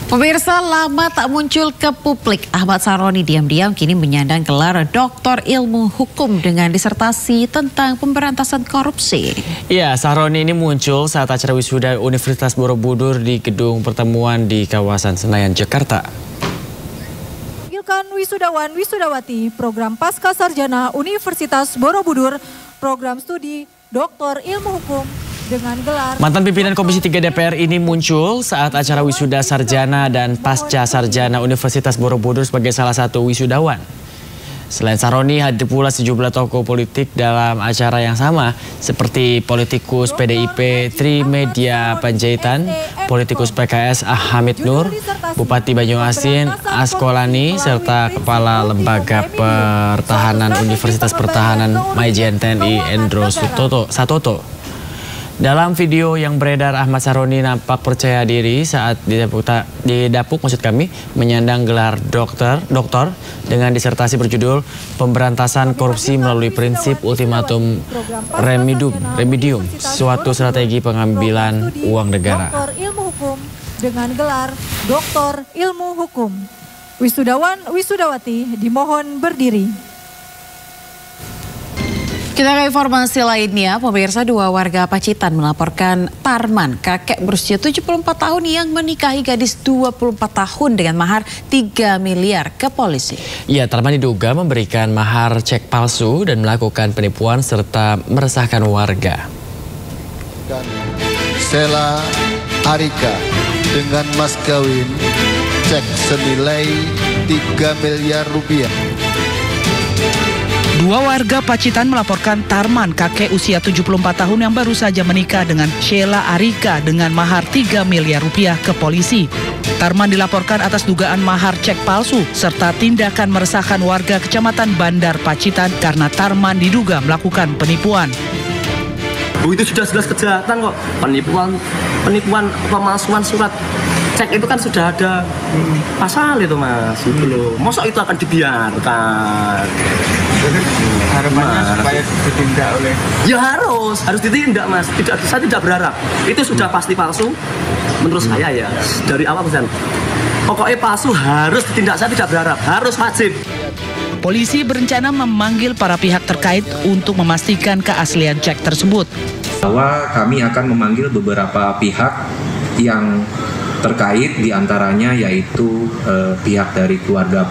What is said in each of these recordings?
Pemirsa, lama tak muncul ke publik, Ahmad Saroni diam-diam kini menyandang gelar Doktor Ilmu Hukum dengan disertasi tentang pemberantasan korupsi. Ya, Saroni ini muncul saat acara wisuda Universitas Borobudur di gedung pertemuan di kawasan Senayan, Jakarta. Panggilkan wisudawan wisudawati program Pasca Sarjana Universitas Borobudur, program studi Doktor Ilmu Hukum dengan gelar. Mantan pimpinan Komisi 3 DPR ini muncul saat acara wisuda sarjana dan pasca sarjana Universitas Borobudur sebagai salah satu wisudawan. Selain Saroni, hadir pula sejumlah tokoh politik dalam acara yang sama, seperti politikus PDIP Trimedia Panjaitan, politikus PKS Hamid Nur, Bupati Banyuasin Askolani, serta Kepala Lembaga Pertahanan Universitas Pertahanan Majen TNI Endro Satoto. Dalam video yang beredar, Ahmad Saroni nampak percaya diri saat didapuk menyandang gelar doktor dengan disertasi berjudul Pemberantasan Korupsi melalui Prinsip Ultimatum Remedium, suatu strategi pengambilan uang negara. Doktor Ilmu Hukum dengan gelar Doktor Ilmu Hukum. Wisudawan wisudawati dimohon berdiri. Kita ke informasi lainnya, pemirsa, dua warga Pacitan melaporkan Tarman, kakek berusia 74 tahun yang menikahi gadis 24 tahun dengan mahar 3 miliar ke polisi. Ya, Tarman diduga memberikan mahar cek palsu dan melakukan penipuan serta meresahkan warga. Sheila Arika dengan mas kawin cek senilai 3 miliar rupiah. Dua warga Pacitan melaporkan Tarman, kakek usia 74 tahun yang baru saja menikah dengan Sheila Arika dengan mahar 3 miliar rupiah ke polisi. Tarman dilaporkan atas dugaan mahar cek palsu serta tindakan meresahkan warga Kecamatan Bandar Pacitan karena Tarman diduga melakukan penipuan. Bu, itu sudah jelas kejahatan kok. Penipuan pemalsuan surat cek itu kan sudah ada pasal itu, Mas. Gitu loh. Masa itu akan dibiarkan? Harapannya supaya ditindak oleh... Ya harus ditindak, Mas. Saya tidak berharap. Itu sudah pasti palsu. Menurut saya ya, dari awal pesan. Pokoknya palsu harus ditindak, saya tidak berharap. Harus wajib. Polisi berencana memanggil para pihak terkait untuk memastikan keaslian cek tersebut. Bahwa kami akan memanggil beberapa pihak yang terkait, diantaranya yaitu pihak dari keluarga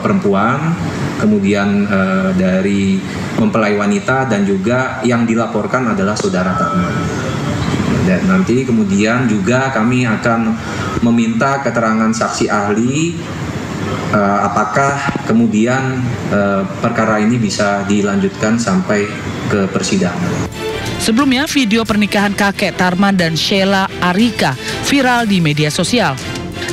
perempuan, kemudian dari mempelai wanita, dan juga yang dilaporkan adalah saudara Tarman. Dan nanti kemudian juga kami akan meminta keterangan saksi ahli apakah kemudian perkara ini bisa dilanjutkan sampai ke persidangan. Sebelumnya, video pernikahan kakek Tarman dan Sheila Arika viral di media sosial.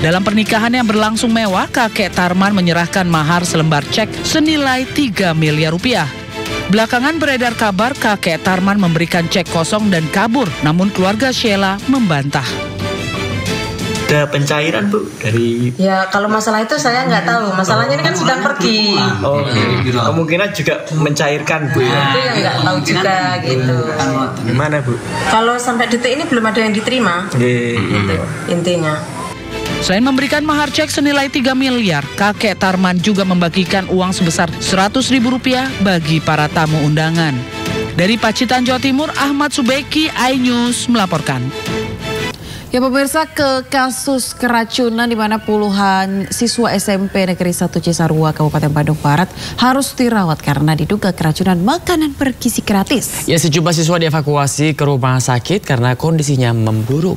Dalam pernikahan yang berlangsung mewah, kakek Tarman menyerahkan mahar selembar cek senilai 3 miliar rupiah. Belakangan beredar kabar kakek Tarman memberikan cek kosong dan kabur, namun keluarga Sheila membantah. Ada pencairan, Bu, dari... Ya, kalau masalah itu saya nggak tahu. Masalahnya ini kan sudah pergi. Oh, kemungkinan juga mencairkan, Bu, ya? Itu yang nggak tahu juga, gitu. Gimana, Bu? Kalau sampai detik ini belum ada yang diterima, gitu, intinya. Selain memberikan mahar cek senilai 3 miliar, kakek Tarman juga membagikan uang sebesar Rp100.000 bagi para tamu undangan. Dari Pacitan, Jawa Timur, Ahmad Subeki, iNews melaporkan. Ya, pemirsa, ke kasus keracunan di mana puluhan siswa SMP Negeri 1 Cisarua, Kabupaten Bandung Barat harus dirawat karena diduga keracunan makanan bergizi gratis. Ya, sejumlah siswa dievakuasi ke rumah sakit karena kondisinya memburuk.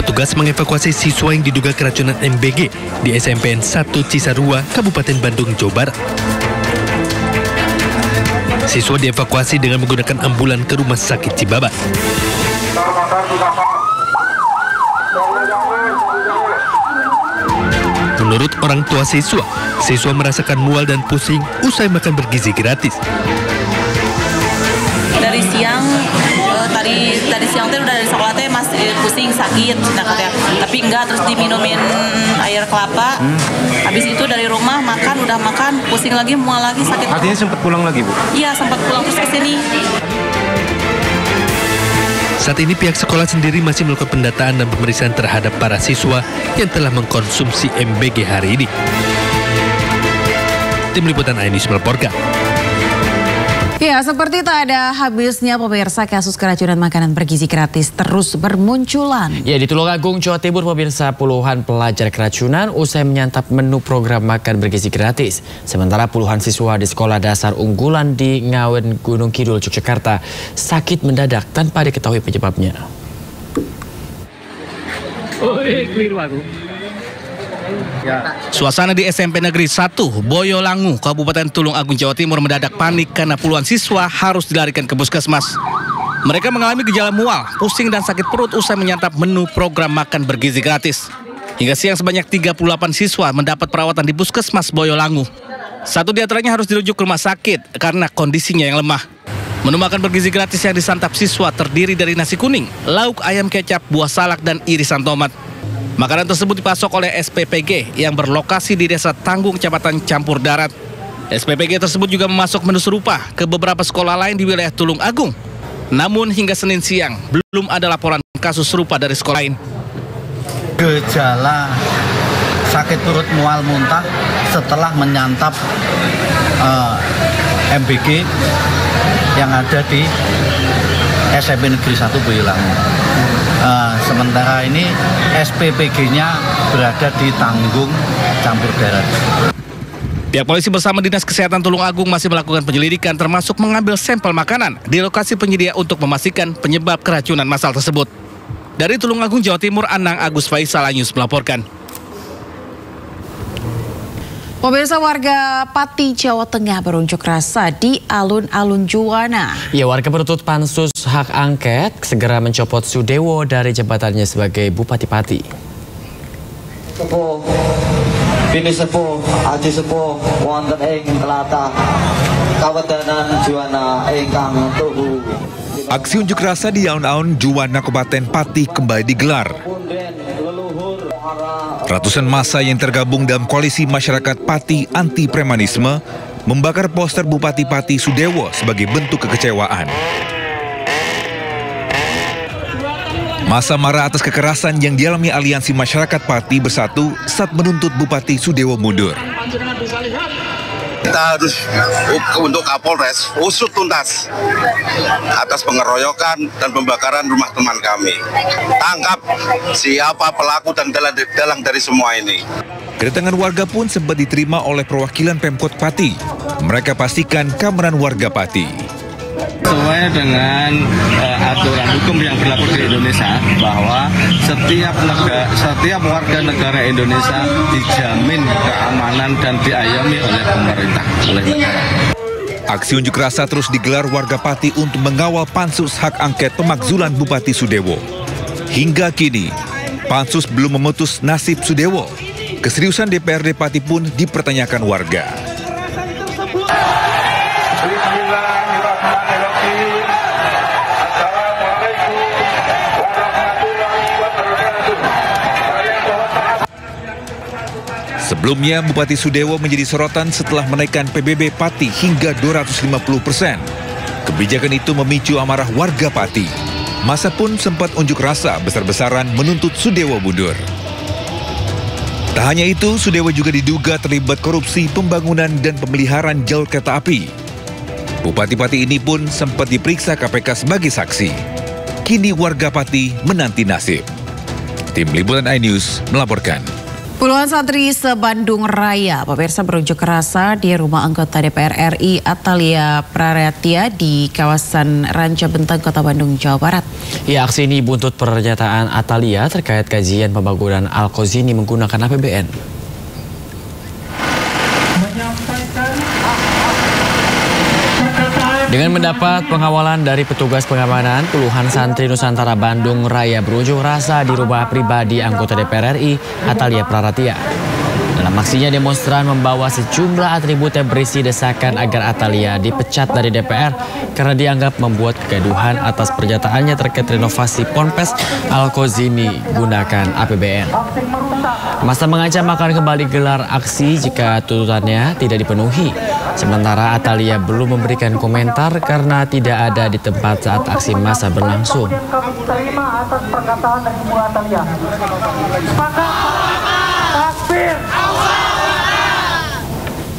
Petugas mengevakuasi siswa yang diduga keracunan MBG di SMPN 1 Cisarua, Kabupaten Bandung, Jawa Barat. Siswa dievakuasi dengan menggunakan ambulan ke Rumah Sakit Cibabat. Menurut orang tua siswa merasakan mual dan pusing usai makan bergizi gratis. Dari siang, tadi siang tuh udah dari sekolah teh masih pusing, sakit, tapi enggak, terus diminumin air kelapa. Habis itu dari rumah udah makan, pusing lagi, mual lagi, sakit. Artinya sempat pulang lagi, Bu? Iya, sempat pulang terus ke sini. Saat ini pihak sekolah sendiri masih melakukan pendataan dan pemeriksaan terhadap para siswa yang telah mengkonsumsi MBG hari ini. Tim Liputan iNews melaporkan. Ya, seperti tak ada habisnya pemirsa, kasus keracunan makanan bergizi gratis terus bermunculan. Ya, di Tulungagung, Jawa Timur, pemirsa, puluhan pelajar keracunan usai menyantap menu program makan bergizi gratis. Sementara puluhan siswa di sekolah dasar unggulan di Ngawen, Gunung Kidul, Yogyakarta sakit mendadak tanpa diketahui penyebabnya. Suasana di SMP Negeri 1 Boyolangu, Kabupaten Tulungagung, Jawa Timur mendadak panik karena puluhan siswa harus dilarikan ke puskesmas. Mereka mengalami gejala mual, pusing dan sakit perut usai menyantap menu program makan bergizi gratis. Hingga siang sebanyak 38 siswa mendapat perawatan di puskesmas Boyolangu. Satu di antaranya harus dirujuk ke rumah sakit karena kondisinya yang lemah. Menu makan bergizi gratis yang disantap siswa terdiri dari nasi kuning, lauk ayam kecap, buah salak, dan irisan tomat. Makanan tersebut dipasok oleh SPPG yang berlokasi di Desa Tanggung, Kecamatan Campur Darat. SPPG tersebut juga memasok menu serupa ke beberapa sekolah lain di wilayah Tulungagung. Namun hingga Senin siang belum ada laporan kasus serupa dari sekolah lain. Gejala sakit perut, mual, muntah setelah menyantap MBG yang ada di SMP Negeri 1 Boyolangu. Sementara ini SPPG-nya berada di Tanggung, Campur Darat. Pihak polisi bersama Dinas Kesehatan Tulungagung masih melakukan penyelidikan termasuk mengambil sampel makanan di lokasi penyedia untuk memastikan penyebab keracunan massal tersebut. Dari Tulungagung, Jawa Timur, Anang Agus Faisal, iNews melaporkan. Pemirsa, warga Pati, Jawa Tengah berunjuk rasa di alun-alun Juwana. Ya, warga menuntut Pansus Hak Angket segera mencopot Sudewo dari jabatannya sebagai Bupati Pati. Sepuh, Bini Sepuh, Aji Sepuh, wonten ing tlatah Kawedanan Juwana ingkang tuhu. Aksi unjuk rasa di alun-alun Juwana, Kabupaten Pati kembali digelar. Ratusan massa yang tergabung dalam koalisi masyarakat Pati anti premanisme membakar poster Bupati Pati Sudewo sebagai bentuk kekecewaan. Massa marah atas kekerasan yang dialami aliansi masyarakat Pati Bersatu saat menuntut Bupati Sudewo mundur. Kita harus untuk Kapolres usut tuntas atas pengeroyokan dan pembakaran rumah teman kami. Tangkap siapa pelaku dan dalang dari semua ini. Kedatangan warga pun sempat diterima oleh perwakilan Pemkot Pati. Mereka pastikan keamanan warga Pati. Sesuai dengan aturan hukum yang berlaku di Indonesia, bahwa setiap warga negara Indonesia dijamin keamanan dan diayomi oleh pemerintah, oleh negara. Aksi unjuk rasa terus digelar warga Pati untuk mengawal Pansus Hak Angket pemakzulan Bupati Sudewo. Hingga kini, Pansus belum memutus nasib Sudewo. Keseriusan DPRD Pati pun dipertanyakan warga. Sebelumnya, Bupati Sudewo menjadi sorotan setelah menaikkan PBB Pati hingga 250%. Kebijakan itu memicu amarah warga Pati. Massa pun sempat unjuk rasa besar-besaran menuntut Sudewo mundur. Tak hanya itu, Sudewo juga diduga terlibat korupsi pembangunan dan pemeliharaan jalur kereta api. Bupati Pati ini pun sempat diperiksa KPK sebagai saksi. Kini warga Pati menanti nasib. Tim Liputan iNews melaporkan. Puluhan santri se-Bandung Raya, pemirsa, berunjuk rasa di rumah anggota DPR RI Atalia Praratia di kawasan Ranca Benteng, Kota Bandung, Jawa Barat. Ya, aksi ini buntut pernyataan Atalia terkait kajian pembangunan Al-Qazini menggunakan APBN. Dengan mendapat pengawalan dari petugas pengamanan, puluhan santri Nusantara Bandung Raya berunjuk rasa di rumah pribadi anggota DPR RI Atalia Praratia. Dalam aksinya, demonstran membawa sejumlah atribut yang berisi desakan agar Atalia dipecat dari DPR karena dianggap membuat kegaduhan atas pernyataannya terkait renovasi Ponpes Al-Kozini gunakan APBN. Massa mengancam akan kembali gelar aksi jika tuntutannya tidak dipenuhi. Sementara Atalia belum memberikan komentar karena tidak ada di tempat saat aksi massa berlangsung. Kami terima atas perkataan dari Bu Atalia.